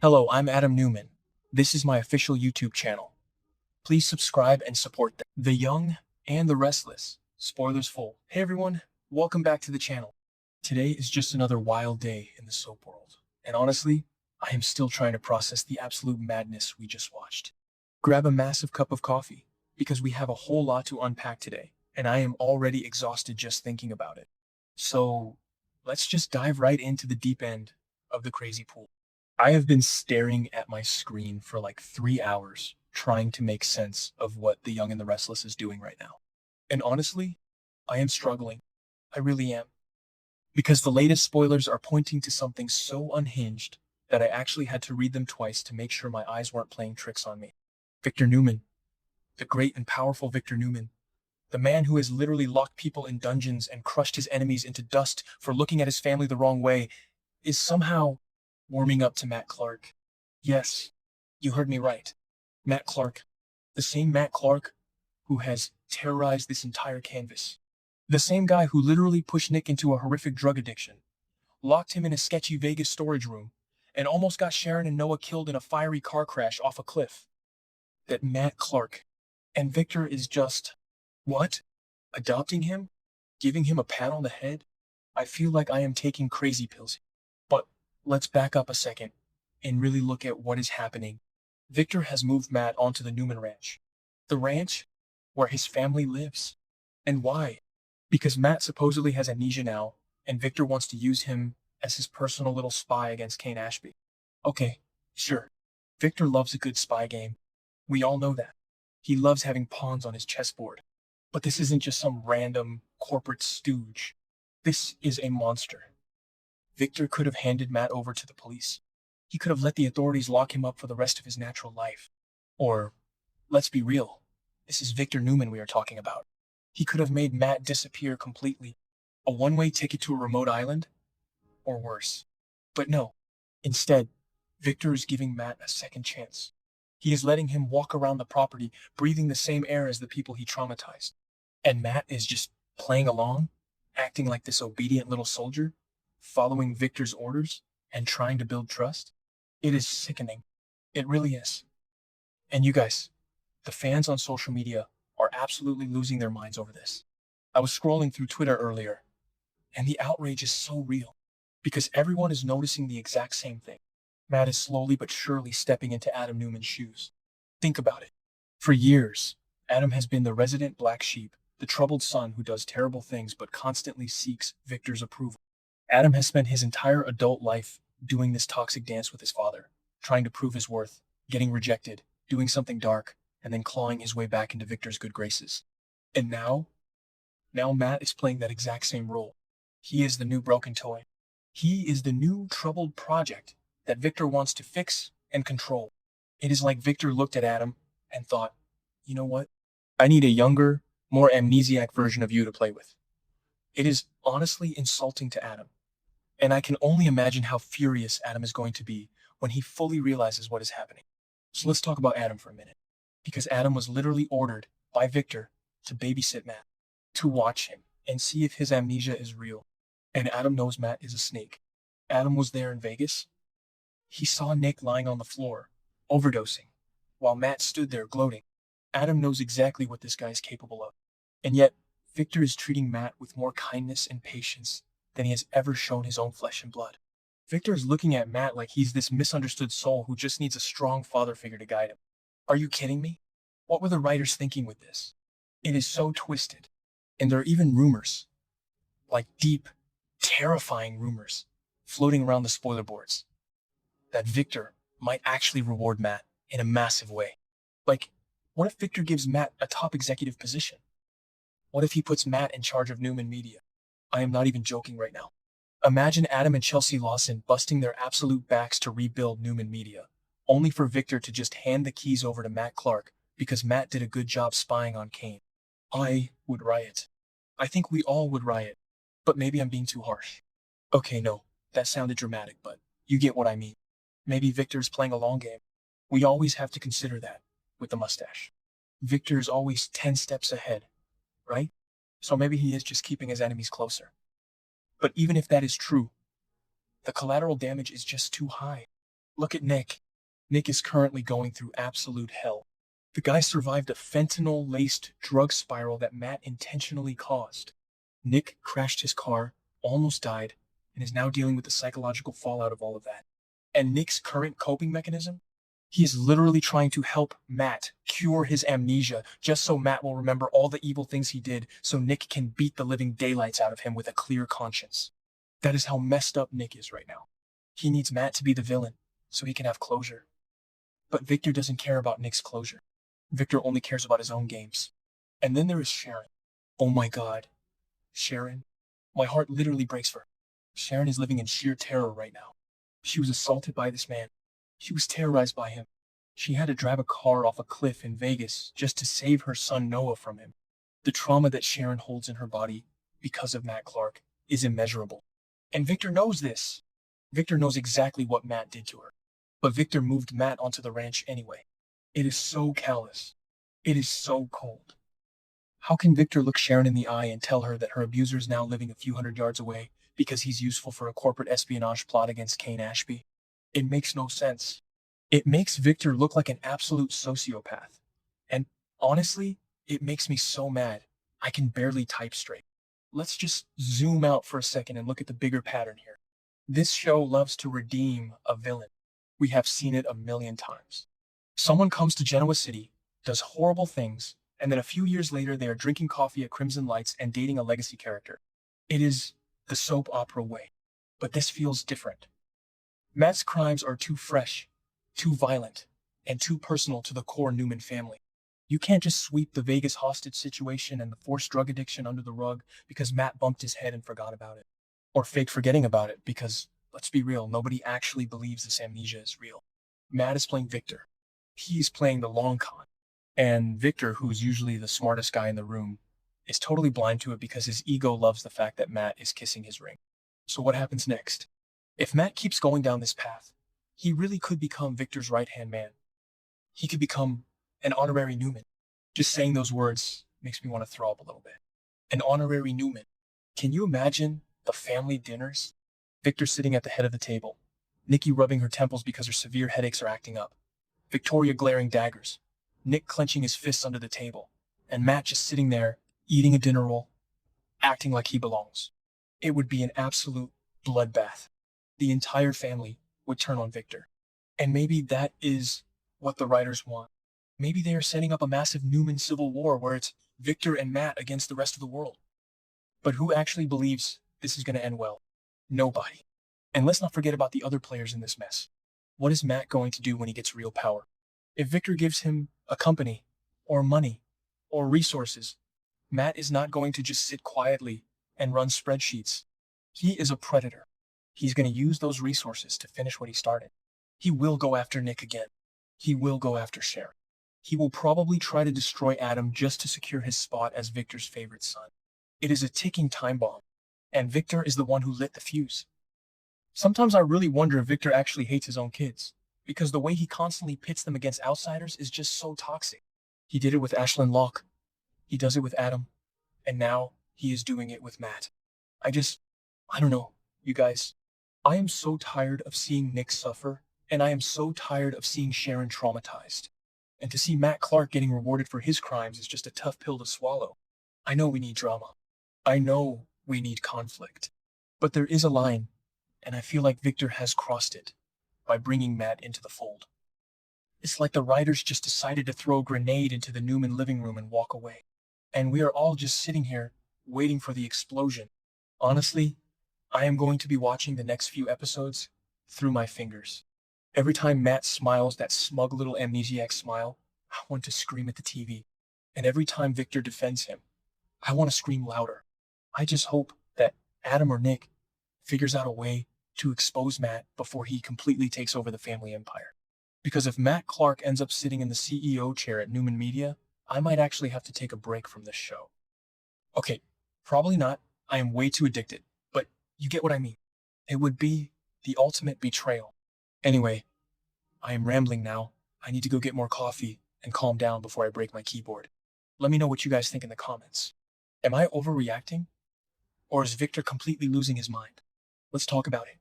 Hello, I'm Adam Newman. This is my official YouTube channel. Please subscribe and support The Young and the Restless. Spoilers full. Hey everyone, welcome back to the channel. Today is just another wild day in the soap world. And honestly, I am still trying to process the absolute madness we just watched. Grab a massive cup of coffee, because we have a whole lot to unpack today, and I am already exhausted just thinking about it. So, let's just dive right into the deep end of the crazy pool. I have been staring at my screen for like 3 hours, trying to make sense of what The Young and the Restless is doing right now. And honestly, I am struggling. I really am. Because the latest spoilers are pointing to something so unhinged that I actually had to read them twice to make sure my eyes weren't playing tricks on me. Victor Newman, the great and powerful Victor Newman, the man who has literally locked people in dungeons and crushed his enemies into dust for looking at his family the wrong way, is somehow warming up to Matt Clark. Yes, you heard me right. Matt Clark. The same Matt Clark who has terrorized this entire canvas. The same guy who literally pushed Nick into a horrific drug addiction, locked him in a sketchy Vegas storage room, and almost got Sharon and Noah killed in a fiery car crash off a cliff. That Matt Clark. And Victor is just, what? Adopting him? Giving him a pat on the head? I feel like I am taking crazy pills. But let's back up a second and really look at what is happening. Victor has moved Matt onto the Newman ranch. The ranch where his family lives. And why? Because Matt supposedly has amnesia now, and Victor wants to use him as his personal little spy against Kane Ashby. Okay, sure. Victor loves a good spy game. We all know that. He loves having pawns on his chessboard. But this isn't just some random corporate stooge. This is a monster. Victor could have handed Matt over to the police. He could have let the authorities lock him up for the rest of his natural life. Or, let's be real, this is Victor Newman we are talking about. He could have made Matt disappear completely. A one-way ticket to a remote island? Or worse. But no. Instead, Victor is giving Matt a second chance. He is letting him walk around the property, breathing the same air as the people he traumatized. And Matt is just playing along, acting like this obedient little soldier, following Victor's orders and trying to build trust. It is sickening. It really is. And you guys, the fans on social media, are absolutely losing their minds over this. I was scrolling through Twitter earlier, and the outrage is so real, because everyone is noticing the exact same thing. Matt is slowly but surely stepping into Adam Newman's shoes. Think about it. For years, Adam has been the resident black sheep, the troubled son who does terrible things but constantly seeks Victor's approval. Adam has spent his entire adult life doing this toxic dance with his father, trying to prove his worth, getting rejected, doing something dark, and then clawing his way back into Victor's good graces. And now Matt is playing that exact same role. He is the new broken toy. He is the new troubled project that Victor wants to fix and control. It is like Victor looked at Adam and thought, you know what? I need a younger, more amnesiac version of you to play with. It is honestly insulting to Adam. And I can only imagine how furious Adam is going to be when he fully realizes what is happening. So let's talk about Adam for a minute. Because Adam was literally ordered by Victor to babysit Matt, to watch him and see if his amnesia is real. And Adam knows Matt is a snake. Adam was there in Vegas. He saw Nick lying on the floor, overdosing, while Matt stood there gloating. Adam knows exactly what this guy is capable of. And yet, Victor is treating Matt with more kindness and patience than he has ever shown his own flesh and blood. Victor is looking at Matt like he's this misunderstood soul who just needs a strong father figure to guide him. Are you kidding me? What were the writers thinking with this? It is so twisted. And there are even rumors, like deep, terrifying rumors, floating around the spoiler boards, that Victor might actually reward Matt in a massive way. Like, what if Victor gives Matt a top executive position? What if he puts Matt in charge of Newman Media? I am not even joking right now. Imagine Adam and Chelsea Lawson busting their absolute backs to rebuild Newman Media, only for Victor to just hand the keys over to Matt Clark because Matt did a good job spying on Kane. I would riot. I think we all would riot. But maybe I'm being too harsh. Okay, no, that sounded dramatic, but you get what I mean. Maybe Victor's playing a long game. We always have to consider that, with the mustache. Victor is always 10 steps ahead, right? So maybe he is just keeping his enemies closer. But even if that is true, the collateral damage is just too high. Look at Nick. Nick is currently going through absolute hell. The guy survived a fentanyl-laced drug spiral that Matt intentionally caused. Nick crashed his car, almost died, and is now dealing with the psychological fallout of all of that. And Nick's current coping mechanism? He is literally trying to help Matt cure his amnesia just so Matt will remember all the evil things he did so Nick can beat the living daylights out of him with a clear conscience. That is how messed up Nick is right now. He needs Matt to be the villain so he can have closure. But Victor doesn't care about Nick's closure. Victor only cares about his own games. And then there is Sharon. Oh my god. Sharon. My heart literally breaks for her. Sharon is living in sheer terror right now. She was assaulted by this man. She was terrorized by him. She had to drive a car off a cliff in Vegas just to save her son Noah from him. The trauma that Sharon holds in her body because of Matt Clark is immeasurable. And Victor knows this. Victor knows exactly what Matt did to her. But Victor moved Matt onto the ranch anyway. It is so callous. It is so cold. How can Victor look Sharon in the eye and tell her that her abuser is now living a few hundred yards away because he's useful for a corporate espionage plot against Kane Ashby? It makes no sense. It makes Victor look like an absolute sociopath. And honestly, it makes me so mad. I can barely type straight. Let's just zoom out for a second and look at the bigger pattern here. This show loves to redeem a villain. We have seen it a million times. Someone comes to Genoa City, does horrible things, and then a few years later they are drinking coffee at Crimson Lights and dating a legacy character. It is the soap opera way. But this feels different. Matt's crimes are too fresh, too violent, and too personal to the core Newman family. You can't just sweep the Vegas hostage situation and the forced drug addiction under the rug because Matt bumped his head and forgot about it. Or faked forgetting about it because, let's be real, nobody actually believes this amnesia is real. Matt is playing Victor. He's playing the long con. And Victor, who's usually the smartest guy in the room, is totally blind to it because his ego loves the fact that Matt is kissing his ring. So what happens next? If Matt keeps going down this path, he really could become Victor's right-hand man. He could become an honorary Newman. Just saying those words makes me want to throw up a little bit. An honorary Newman. Can you imagine the family dinners? Victor sitting at the head of the table. Nikki rubbing her temples because her severe headaches are acting up. Victoria glaring daggers. Nick clenching his fists under the table. And Matt just sitting there, eating a dinner roll, acting like he belongs. It would be an absolute bloodbath. The entire family would turn on Victor. And maybe that is what the writers want. Maybe they are setting up a massive Newman civil war where it's Victor and Matt against the rest of the world. But who actually believes this is going to end well? Nobody. And let's not forget about the other players in this mess. What is Matt going to do when he gets real power? If Victor gives him a company, or money, or resources, Matt is not going to just sit quietly and run spreadsheets. He is a predator. He's going to use those resources to finish what he started. He will go after Nick again. He will go after Sharon. He will probably try to destroy Adam just to secure his spot as Victor's favorite son. It is a ticking time bomb, and Victor is the one who lit the fuse. Sometimes I really wonder if Victor actually hates his own kids, because the way he constantly pits them against outsiders is just so toxic. He did it with Ashlyn Locke. He does it with Adam. And now he is doing it with Matt. I don't know, you guys. I am so tired of seeing Nick suffer, and I am so tired of seeing Sharon traumatized. And to see Matt Clark getting rewarded for his crimes is just a tough pill to swallow. I know we need drama. I know we need conflict. But there is a line, and I feel like Victor has crossed it by bringing Matt into the fold. It's like the writers just decided to throw a grenade into the Newman living room and walk away. And we are all just sitting here waiting for the explosion. Honestly, I am going to be watching the next few episodes through my fingers. Every time Matt smiles that smug little amnesiac smile, I want to scream at the TV. And every time Victor defends him, I want to scream louder. I just hope that Adam or Nick figures out a way to expose Matt before he completely takes over the family empire. Because if Matt Clark ends up sitting in the CEO chair at Newman Media, I might actually have to take a break from this show. Okay, probably not. I am way too addicted, but you get what I mean. It would be the ultimate betrayal. Anyway, I am rambling now. I need to go get more coffee and calm down before I break my keyboard. Let me know what you guys think in the comments. Am I overreacting? Or is Victor completely losing his mind? Let's talk about it.